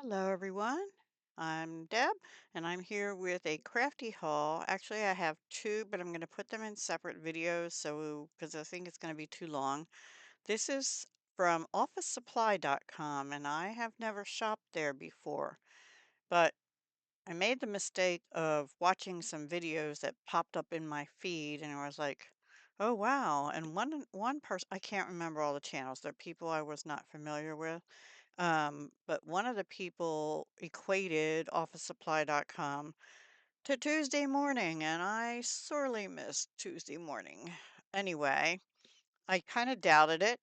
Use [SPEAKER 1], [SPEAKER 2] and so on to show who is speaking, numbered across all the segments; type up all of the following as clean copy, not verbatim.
[SPEAKER 1] Hello, everyone. I'm Deb, and I'm here with a crafty haul. Actually, I have two, but I'm going to put them in separate videos so because I think it's going to be too long. This is from OfficeSupply.com, and I have never shopped there before, but I made the mistake of watching some videos that popped up in my feed, and I was like, "Oh wow!" And one person, I can't remember all the channels. They're people I was not familiar with. But one of the people equated OfficeSupply.com to Tuesday morning, and I sorely missed Tuesday morning. Anyway, I kind of doubted it,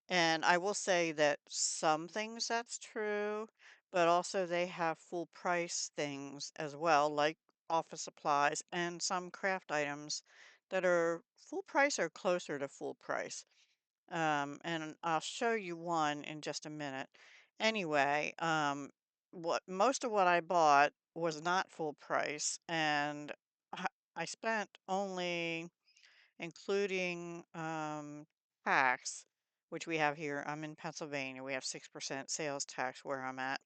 [SPEAKER 1] and I will say that some things that's true, but also they have full price things as well, like office supplies and some craft items that are full price or closer to full price. And I'll show you one in just a minute. Anyway, what most of what I bought was not full price, and I, I spent only, including tax, which we have here. I'm in Pennsylvania. We have 6% sales tax where I'm at.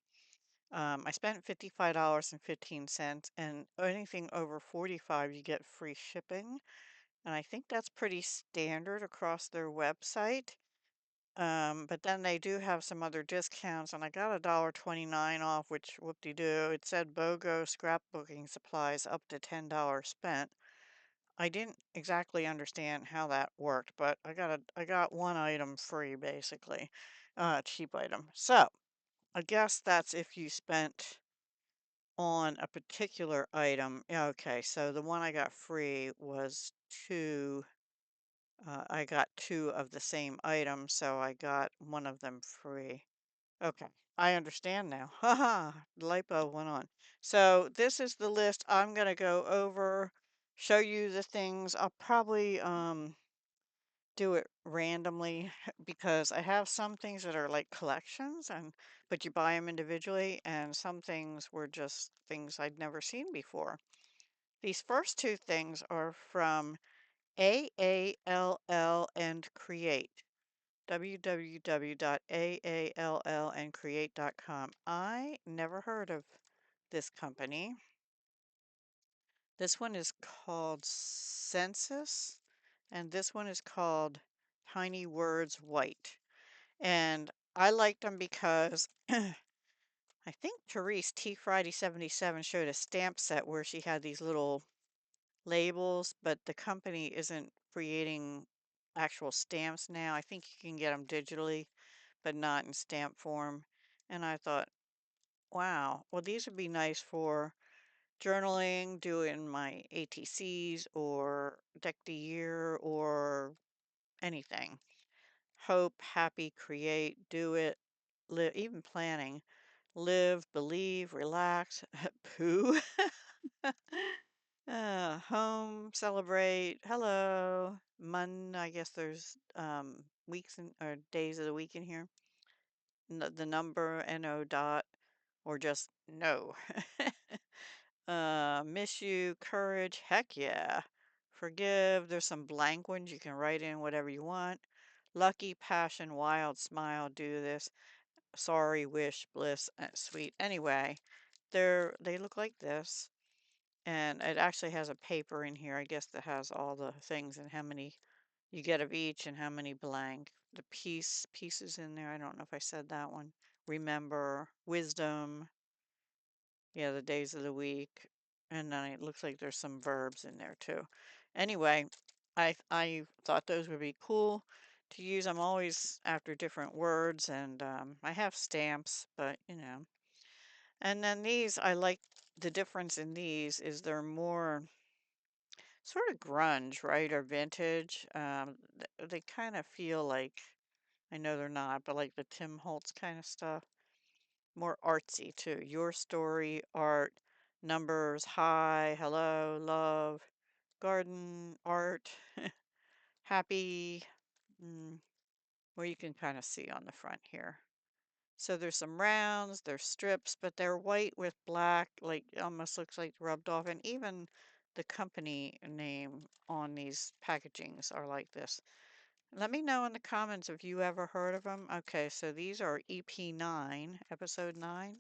[SPEAKER 1] I spent $55.15, and anything over 45, you get free shipping. And I think that's pretty standard across their website. But then they do have some other discounts, and I got $1.29 off, which whoop-de-doo. It said BOGO scrapbooking supplies up to $10 spent. I didn't exactly understand how that worked, but I got one item free basically, cheap item. So I guess that's if you spent on a particular item. Yeah, okay, so the one I got free was two. I got two of the same item, so I got one of them free. Okay, I understand now. Haha, the light bulb went on. So this is the list I'm gonna go over, show you the things. I'll probably do it randomly because I have some things that are like collections and but you buy them individually, and some things were just things I'd never seen before. These first two things are from AALL and Create. www.aallandcreate.com. I never heard of this company. This one is called Census, and this one is called Tiny Words White. And I liked them because I think Therese T Friday 77 showed a stamp set where she had these little labels, but the company isn't creating actual stamps now. I think you can get them digitally, but not in stamp form. And I thought, wow, well, these would be nice for journaling, doing my ATCs or deck the year or anything. Hope, happy, create, do it, live, even planning. Live, believe, relax, poo. Home, celebrate, hello. I guess there's weeks or days of the week in here. The number, NO dot, or just no. Miss you, courage, heck yeah. Forgive, there's some blank ones you can write in whatever you want. Lucky, passion, wild, smile, do this. Sorry, wish, bliss, sweet. Anyway, they look like this. And it actually has a paper in here, I guess, that has all the things and how many you get of each and how many blank. The pieces in there. I don't know if I said that one. Remember, wisdom, yeah, the days of the week. And then it looks like there's some verbs in there too. Anyway, I thought those would be cool to use. I'm always after different words, and I have stamps, but you know. And then these, I like the difference in these is they're more sort of grunge, right? Or vintage. They kind of feel like, I know they're not, but like the Tim Holtz kind of stuff. More artsy too. Your story, art, numbers, hi, hello, love, garden, art, happy, mm, where you can kind of see on the front here. So there's some rounds, there's strips, but they're white with black, like almost looks like rubbed off. And even the company name on these packagings are like this. Let me know in the comments if you ever heard of them. Okay, so these are EP9, episode 9.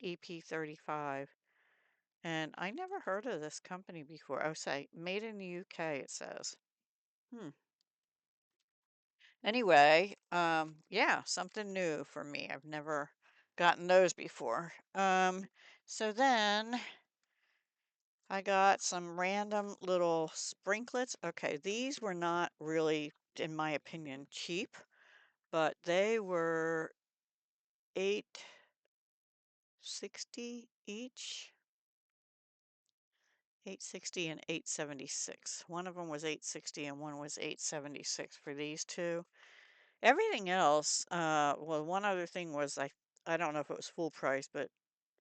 [SPEAKER 1] EP35. And I never heard of this company before. Oh, say, made in the UK, it says. Hmm. Anyway, yeah, something new for me. I've never gotten those before. So then I got some random little sprinklets. Okay, these were not really, in my opinion, cheap, but they were 860 each. 860 and 876. One of them was 860 and one was 876 for these two. Everything else, well, one other thing was I don't know if it was full price, but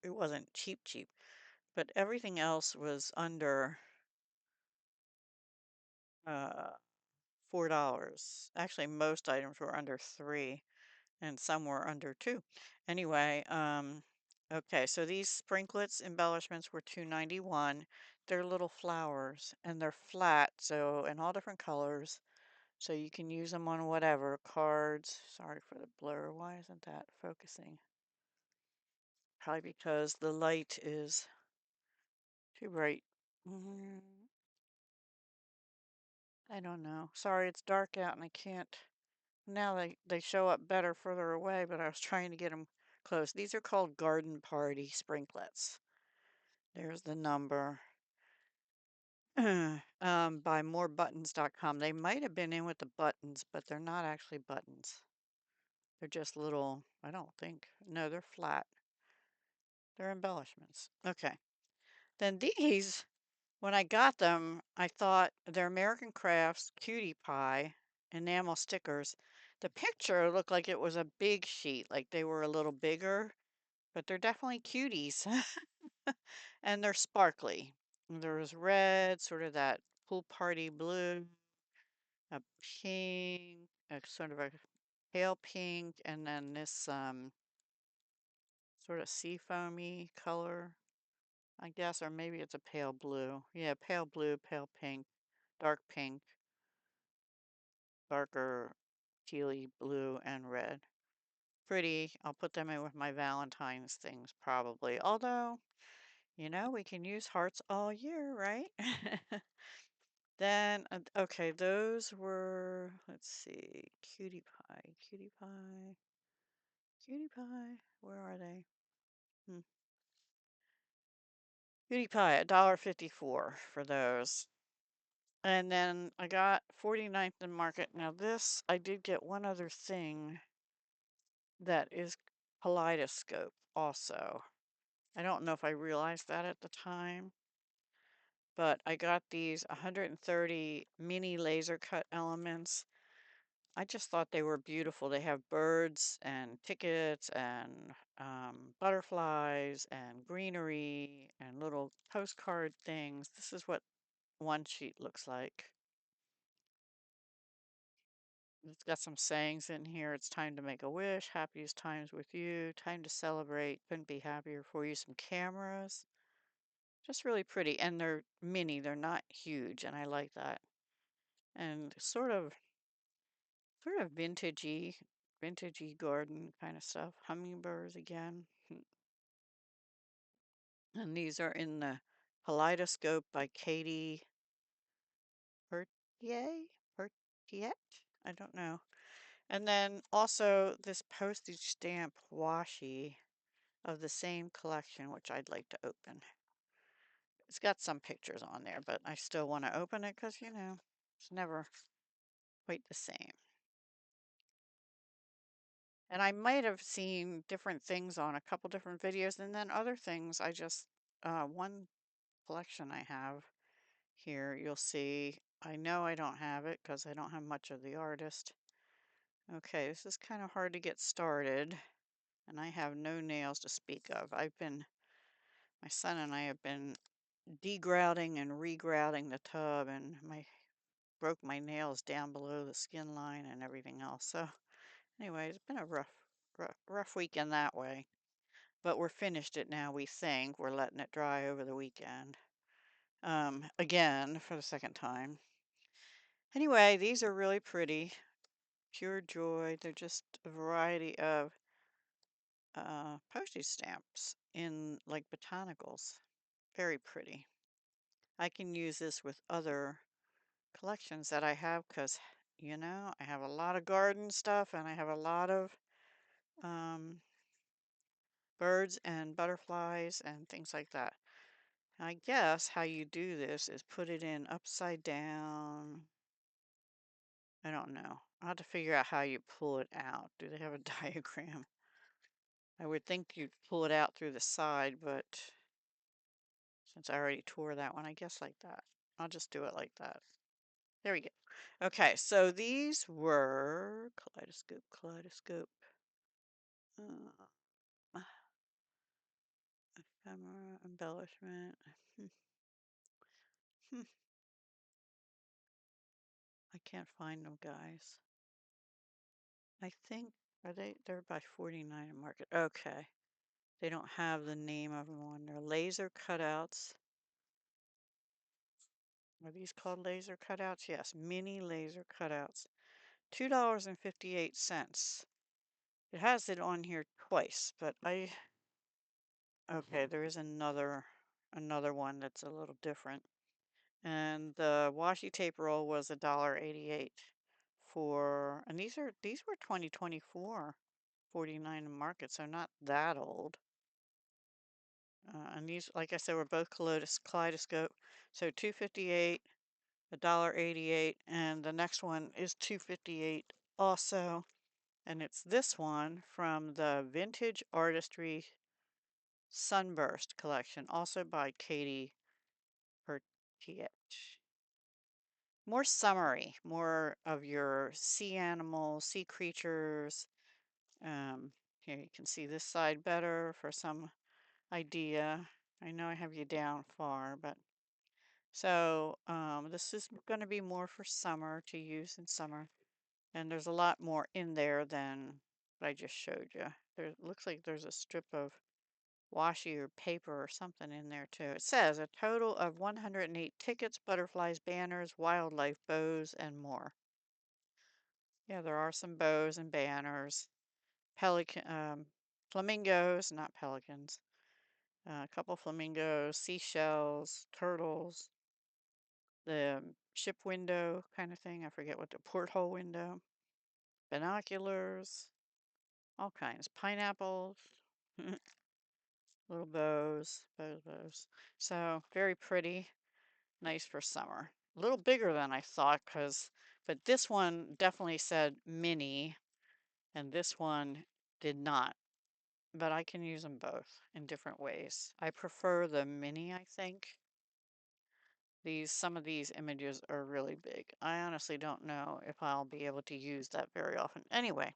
[SPEAKER 1] it wasn't cheap cheap. But everything else was under uh $4. Actually, most items were under 3 and some were under 2. Anyway, okay, so these sprinklets embellishments were 291. They're little flowers and they're flat, so in all different colors. So you can use them on whatever, cards. Sorry for the blur. Why isn't that focusing? Probably because the light is too bright. I don't know. Sorry, it's dark out and I can't. Now they show up better further away, but I was trying to get them close. These are called Garden Party sprinklets. There's the number. By morebuttons.com. They might have been in with the buttons, but they're not actually buttons. They're just little, I don't think. No, they're flat. They're embellishments. Okay. Then these, when I got them, I thought they're American Crafts Cutie Pie enamel stickers. The picture looked like it was a big sheet, like they were a little bigger, but they're definitely cuties. And they're sparkly. There's red, sort of that pool party blue, a pink, a sort of a pale pink, and then this sort of seafoamy color, I guess, or maybe it's a pale blue. Yeah, pale blue, pale pink, dark pink, darker tealy blue, and red. Pretty. I'll put them in with my Valentine's things probably. Although, we can use hearts all year, right? Then, okay, those were, let's see, cutie pie, cutie pie, cutie pie. Where are they? Hmm. Cutie pie, $1.54 for those. And then I got 49th in Market. Now this, I did get one other thing that is kaleidoscope also. I don't know if I realized that at the time, but I got these 130 mini laser cut elements. I just thought they were beautiful. They have birds and tickets and butterflies and greenery and little postcard things. This is what one sheet looks like. It's got some sayings in here. It's time to make a wish. Happiest times with you. Time to celebrate. Couldn't be happier for you. Some cameras. Just really pretty. And they're mini. They're not huge. And I like that. And sort of vintagey garden kind of stuff. Hummingbirds again. And these are in the Kaleidoscope by Katie Pertier? Pertiet? I don't know. And then also this postage stamp washi of the same collection, which I'd like to open. It's got some pictures on there, but I still want to open it because, it's never quite the same. And I might have seen different things on a couple different videos, and then other things one collection I have here, you'll see, I know I don't have it because I don't have much of the artist. Okay, this is kind of hard to get started, and I have no nails to speak of. My son and I have been degrouting and regrouting the tub, and broke my nails down below the skin line and everything else. So anyway, it's been a rough weekend that way. But we're finished it now, we think. We're letting it dry over the weekend. Again, for the second time. Anyway, these are really pretty. Pure joy. They're just a variety of postage stamps in like botanicals. Very pretty. I can use this with other collections that I have because, I have a lot of garden stuff and I have a lot of um, birds and butterflies and things like that. I guess how you do this is put it in upside down. I don't know. I'll have to figure out how you pull it out. Do they have a diagram? I would think you'd pull it out through the side, but since I already tore that one, I guess like that. I'll just do it like that. There we go. Okay, so these were kaleidoscope, uh, ephemera, embellishment. Hmm, hmm, I can't find them, guys. I think, they're by 49 in market. Okay. They don't have the name of them on there. Laser cutouts. Are these called laser cutouts? Yes, mini laser cutouts. $2.58. It has it on here twice, but okay, there is another one that's a little different. And the washi tape roll was $1.88 and these were 2024, 49 in market, so not that old. And these, like I said, were both kaleidoscope. So 258, $1.88, and the next one is 258 also. And it's this one from the Vintage Artistry Sunburst collection, also by Katie Pertiet. More summery, more of your sea animals, sea creatures. Here you can see this side better for some idea. I know I have you down far, but so this is going to be more for summer to use in summer. And there's a lot more in there than what I just showed you. There looks like there's a strip of washi or paper or something in there too. It says a total of 108 tickets, butterflies, banners, wildlife, bows, and more. Yeah, there are some bows and banners. Flamingos, not pelicans. A couple flamingos, seashells, turtles, the ship window kind of thing. I forget what the porthole window. Binoculars, all kinds. Pineapples, little bows. So very pretty, nice for summer. A little bigger than I thought but this one definitely said mini and this one did not. But I can use them both in different ways. I prefer the mini, I think. Some of these images are really big. I honestly don't know if I'll be able to use that very often. Anyway,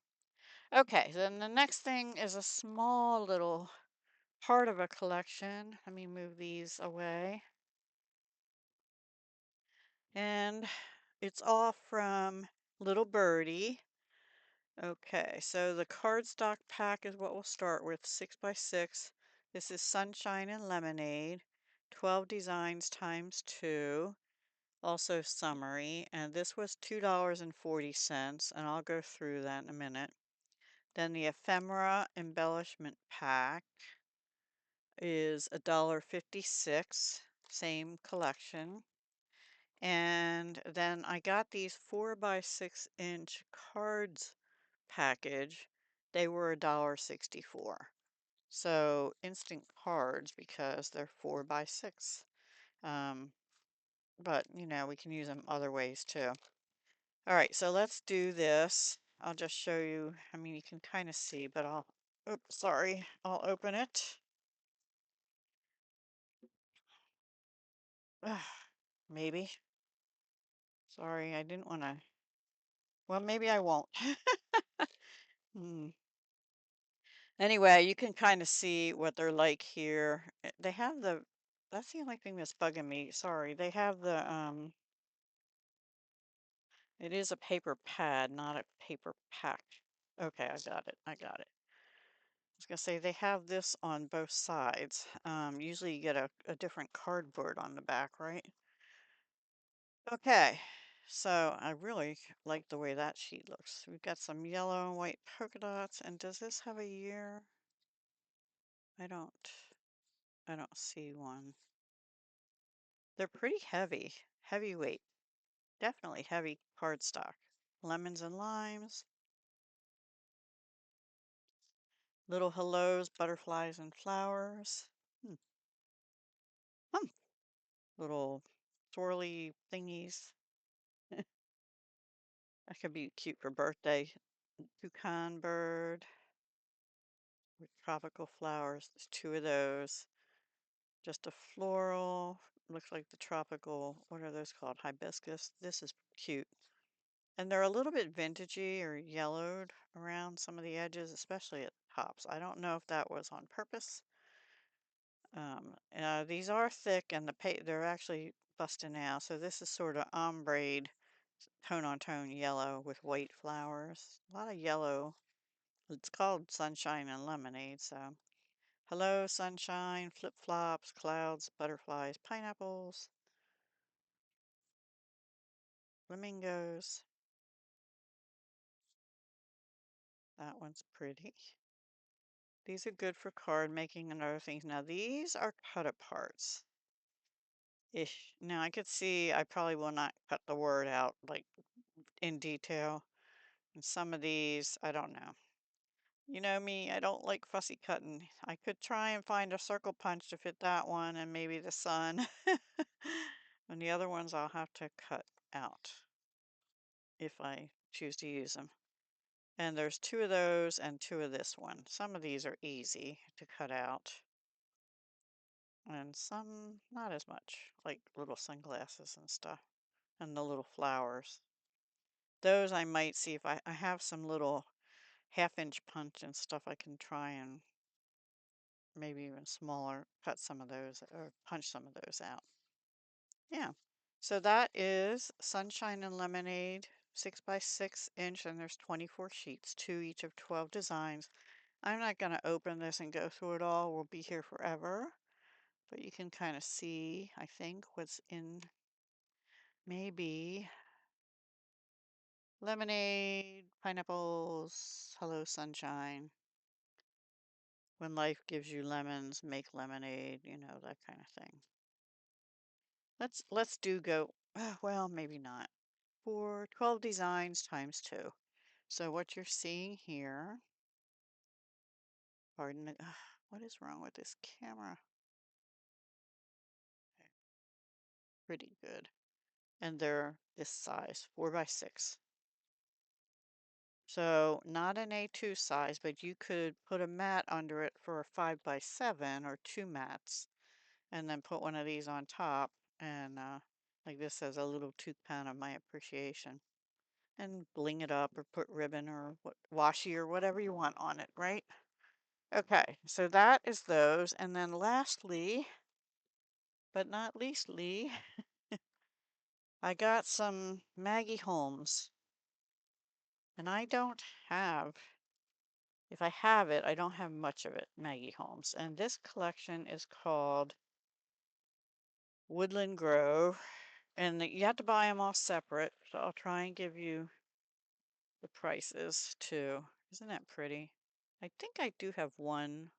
[SPEAKER 1] okay, then the next thing is a small little part of a collection. Let me move these away. And it's all from Little Birdie. Okay, so the cardstock pack is what we'll start with, 6x6. This is Sunshine and Lemonade, 12 designs times 2, also summary, and this was $2.40, and I'll go through that in a minute. Then the ephemera embellishment pack is $1.56, same collection. And then I got these 4x6-inch cards package. They were $1.64. So instant cards because they're 4x6. Um, but we can use them other ways too. All right, so let's do this. I'll just show you. I mean, you can kind of see, but oops, sorry. I'll open it. Maybe. Sorry, I didn't want to. Well, maybe I won't. Hmm. Anyway, you can kind of see what they're like here. They have that's the only thing that's bugging me. Sorry. They have it is a paper pad, not a paper pack. Okay, I got it. I got it. I was gonna say they have this on both sides. Usually you get a different cardboard on the back, right? Okay, so I really like the way that sheet looks. We've got some yellow and white polka dots. And does this have a year? I don't, I don't see one. They're pretty heavy, heavyweight, definitely heavy cardstock. Lemons and limes, little hellos, butterflies and flowers. Hmm. Hmm. Little swirly thingies. That could be cute for birthday. Toucan bird with tropical flowers. There's two of those. Just a floral. Looks like the tropical, what are those called? Hibiscus. This is cute. And they're a little bit vintagey or yellowed around some of the edges, especially at the tops. I don't know if that was on purpose. These are thick and they're actually busting out. So this is sort of ombre tone on tone yellow with white flowers. A lot of yellow. It's called Sunshine and Lemonade. So hello, sunshine, flip-flops, clouds, butterflies, pineapples, flamingos. That one's pretty. These are good for card making and other things. Now these are cut aparts. Ish. Now I could see I probably will not cut the word out like in detail. And some of these, I don't know. You know me, I don't like fussy cutting. I could try and find a circle punch to fit that one and maybe the sun. And the other ones I'll have to cut out if I choose to use them. And there's two of those and two of this one. Some of these are easy to cut out. And some not as much, like little sunglasses and stuff. And the little flowers. Those I might see if I have some little half-inch punch and stuff I can try and maybe even smaller, cut some of those or punch some of those out. Yeah. So that is Sunshine and Lemonade 6 by 6 inch, and there's 24 sheets, two each of 12 designs. I'm not going to open this and go through it all. We'll be here forever. But you can kind of see, I think, what's in maybe lemonade, pineapples, hello sunshine. When life gives you lemons, make lemonade, you know, that kind of thing. Let's do go, well, maybe not. For 12 designs times 2. So what you're seeing here, pardon me, what is wrong with this camera? Okay, pretty good. And they're this size, 4 by 6. So not an A2 size, but you could put a mat under it for a 5 by 7 or 2 mats, and then put one of these on top. And like this says, a little toucan of my appreciation. And bling it up or put ribbon or washi or whatever you want on it, right? Okay, so that is those. And then lastly, but not leastly, I got some Maggie Holmes. And I don't have, if I have it, I don't have much of it, Maggie Holmes. And this collection is called Woodland Grove. And you have to buy them all separate. So I'll try and give you the prices too. Isn't that pretty? I think I do have one.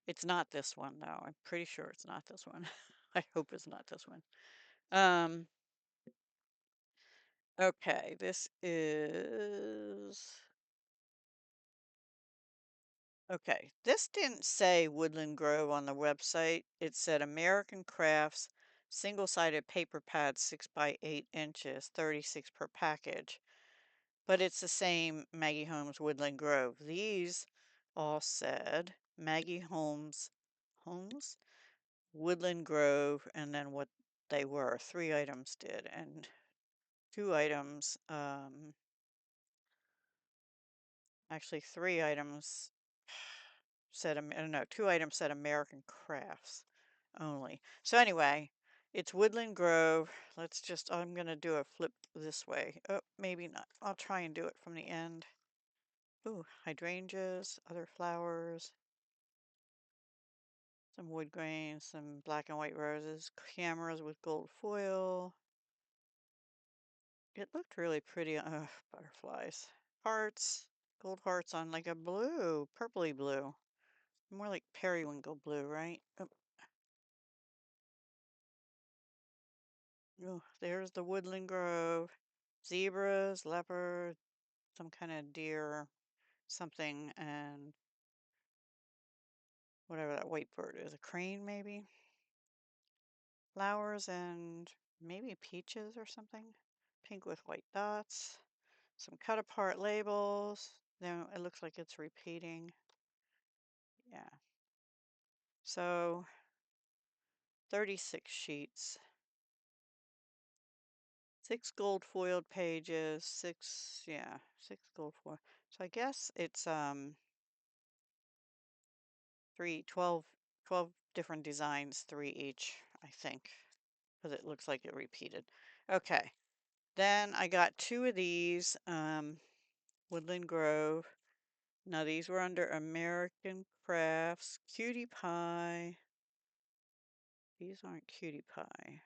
[SPEAKER 1] It's not this one though. I'm pretty sure it's not this one. I hope it's not this one. Um, okay, this is okay. This didn't say Woodland Grove on the website. It said American Crafts single-sided paper pads 6 by 8 inches, 36 per package. But it's the same Maggie Holmes Woodland Grove. These all said Maggie Holmes Woodland Grove, and then what they were. 3 items did, and 2 items, actually 3 items said, no, 2 items said American Crafts only. So anyway, it's Woodland Grove. I'm going to do a flip this way. Oh, maybe not. I'll try and do it from the end. Ooh, hydrangeas, other flowers, some wood grains, some black and white roses, cameras with gold foil. It looked really pretty. Butterflies. Hearts. Gold hearts on like a blue, purpley blue. More like periwinkle blue, right? Oh, oh, there's the woodland grove. Zebras, leopard, some kind of deer, something, and whatever that white bird is. A crane, maybe? Flowers and maybe peaches or something. Pink with white dots. Some cut apart labels. Then it looks like it's repeating. Yeah. So 36 sheets. 6 gold foiled pages. Six gold foil. So I guess it's 12 different designs, 3 each, I think, because it looks like it repeated. Okay. Then I got 2 of these, Woodland Grove. Now these were under American Crafts, Cutie Pie. These aren't Cutie Pie.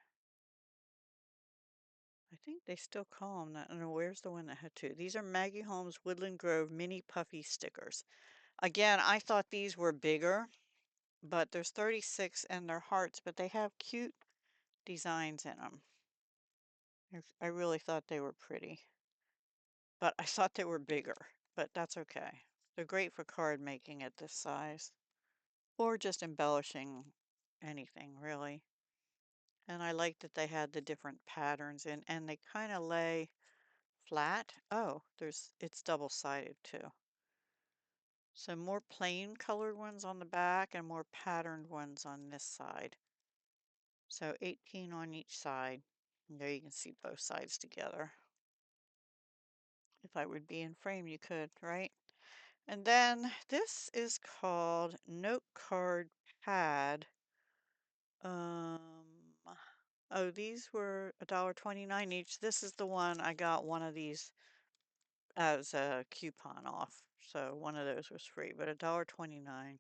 [SPEAKER 1] I think they still call them that. No, where's the one that had 2? These are Maggie Holmes Woodland Grove Mini Puffy stickers. Again, I thought these were bigger, but there's 36 and they're hearts, but they have cute designs in them. I really thought they were pretty, but I thought they were bigger, but that's okay. They're great for card making at this size or just embellishing anything really. And I like that they had the different patterns in and they kind of lay flat. Oh, it's double-sided too. So more plain colored ones on the back and more patterned ones on this side. So 18 on each side. And there you can see both sides together. If I would be in frame, you could, right? And then this is called Note Card Pad. Oh, these were $1.29 each. This is the one I got one of these as a coupon off. So one of those was free, but $1.29.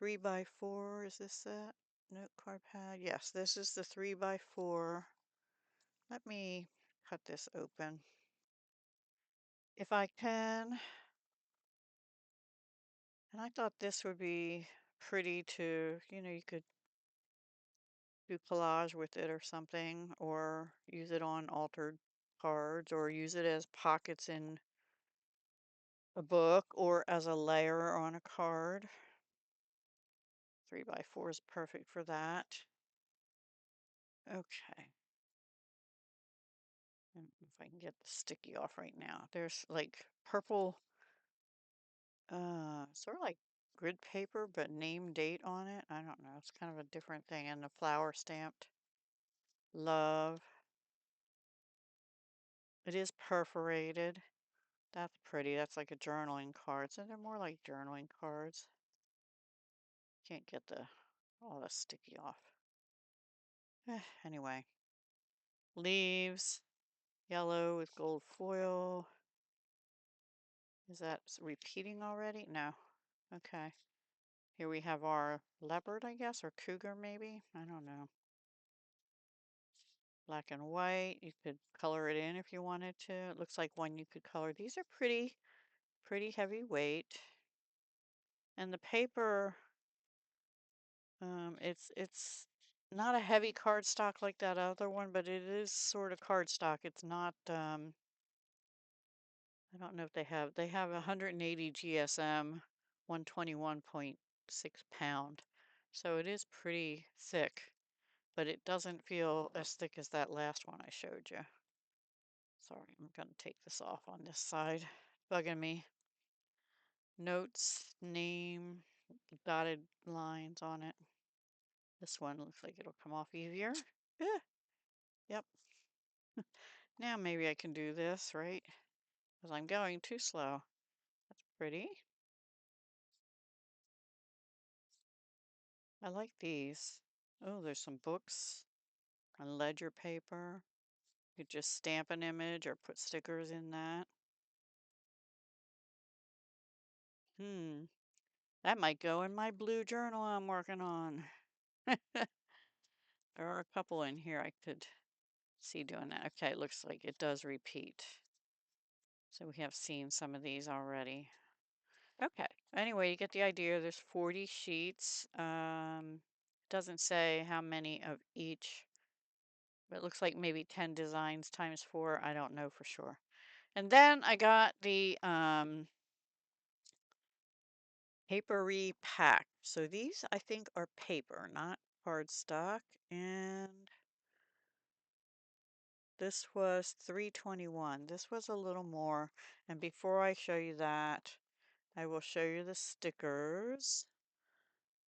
[SPEAKER 1] 3x4, is this that? Note card pad? Yes, this is the 3x4. Let me cut this open. If I can. And I thought this would be pretty to, you could do collage with it or something, or use it on altered cards, or use it as pockets in a book, or as a layer on a card. 3x4 is perfect for that. Okay. And if I can get the sticky off right now. There's like purple, sort of like grid paper, but name date on it. I don't know. It's kind of a different thing. And the flower stamped love. It is perforated. That's pretty. That's like a journaling card. So they're more like journaling cards. Can't get all the sticky off. Anyway. Leaves. Yellow with gold foil. Is that repeating already? No. Okay. Here we have our leopard, I guess, or cougar maybe. I don't know. Black and white. You could color it in if you wanted to. It looks like one you could color. These are pretty heavy weight. And the paper, it's not a heavy cardstock like that other one, but it is sort of cardstock. It's not, I don't know if they have 180 GSM, 121.6 pound. So it is pretty thick, but it doesn't feel as thick as that last one I showed you. Sorry, I'm going to take this off on this side. Bugging me. Notes, name, dotted lines on it. This one looks like it'll come off easier. Yeah. Yep. Now maybe I can do this, right? Because I'm going too slow. That's pretty. I like these. Oh, there's some books and ledger paper. You could just stamp an image or put stickers in that. That might go in my blue journal I'm working on. There are a couple in here I could see doing that. Okay, it looks like it does repeat. So we have seen some of these already. Okay. Anyway, you get the idea. There's 40 sheets. Doesn't say how many of each, but it looks like maybe 10 designs times 4. I don't know for sure. And then I got the papery pack. So these I think are paper, not cardstock. And this was $3.21. This was a little more. And before I show you that, I will show you the stickers.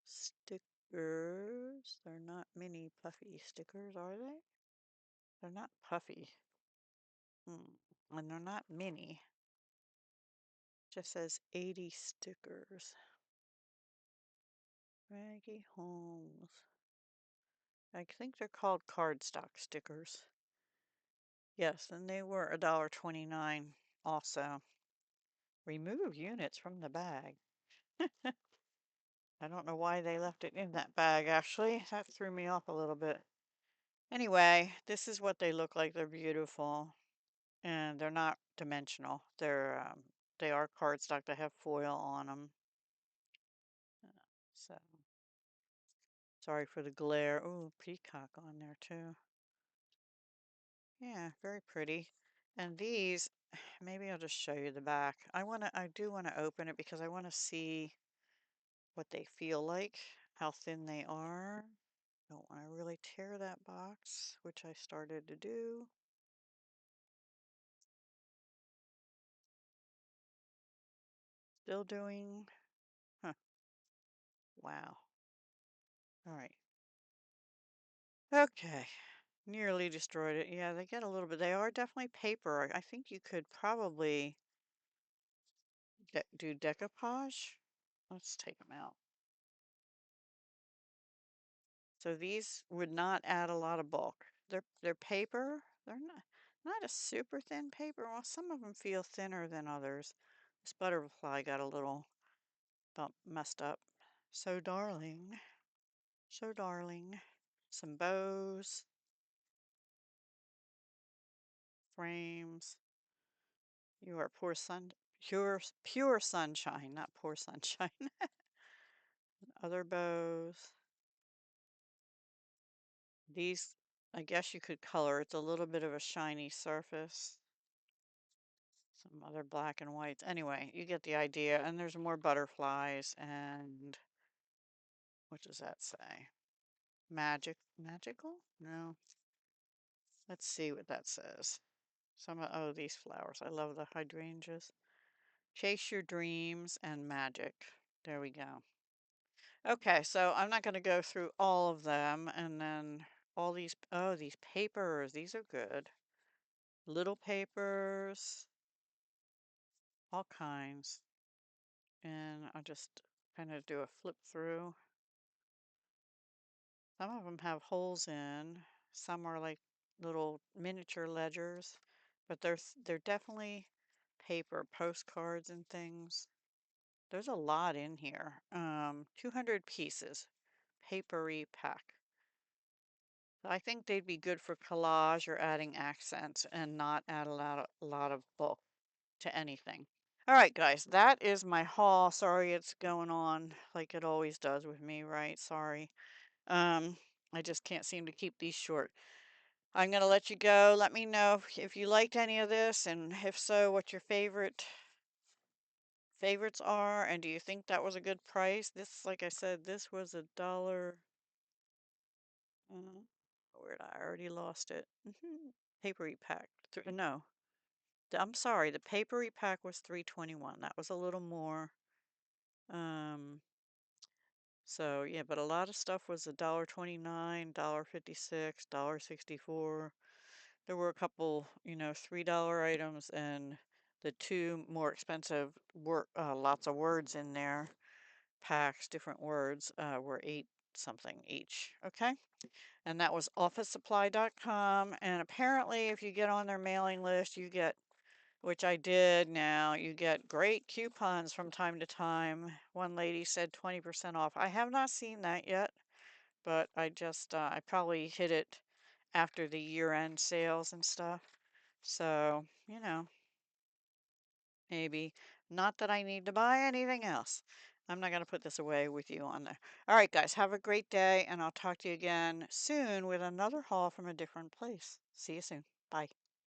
[SPEAKER 1] Stickers. They're not mini puffy stickers, are they? They're not puffy. And they're not mini. Just says 80 stickers. Maggie Holmes. I think they're called cardstock stickers. Yes, and they were $1.29 also. Remove units from the bag. I don't know why they left it in that bag, actually. That threw me off a little bit. Anyway, this is what they look like. They're beautiful. And they're not dimensional. They are cardstock. They have foil on them. So, sorry for the glare. Oh, peacock on there too. Yeah, very pretty. And these, maybe I'll just show you the back. I do want to open it because I want to see what they feel like, how thin they are. Don't want to really tear that box, which I started to do. Still doing, huh, wow. All right. Okay. Nearly destroyed it. Yeah, they get a little bit. They are definitely paper. I think you could probably do decoupage. Let's take them out. So these would not add a lot of bulk. They're paper. They're not a super thin paper. Well, some of them feel thinner than others. This butterfly got a little bump messed up. So darling. So darling. Some bows, frames. You are pure sunshine, not poor sunshine. Other bows. These, I guess you could color. It's a little bit of a shiny surface. Some other black and whites. Anyway, you get the idea. And there's more butterflies and what does that say? Magical? No. Let's see what that says. Oh, these flowers. I love the hydrangeas. Chase your dreams and magic. There we go. Okay, so I'm not going to go through all of them and then all these, oh, these papers, these are good. Little papers, all kinds. And I'll just kind of do a flip through. Some of them have holes in, some are like little miniature ledgers, but they're definitely paper, postcards and things. There's a lot in here. 200 pieces, papery pack. I think they'd be good for collage or adding accents and not add a lot of bulk to anything. All right, guys, that is my haul. Sorry it's going on like it always does with me, right? Sorry. Um, I just can't seem to keep these short. I'm going to let you go. Let me know if you liked any of this, and if so, what your favorites are, and do you think that was a good price? This, like I said, this was $1. Where'd I already lost it? Papery pack. No, I'm sorry. The papery pack was $3.21. That was a little more. So yeah, but a lot of stuff was $1.29, $1.56, $1.64. There were a couple, $3 items, and the two more expensive were lots of words in there. Packs, different words, were 8 something each. Okay. And that was officesupply.com. And apparently, if you get on their mailing list, you get, which I did now, you get great coupons from time to time. One lady said 20% off. I have not seen that yet, but I probably hit it after the year-end sales and stuff. So, maybe Not that I need to buy anything else. I'm not going to put this away with you on there. All right, guys, have a great day, and I'll talk to you again soon with another haul from a different place. See you soon. Bye.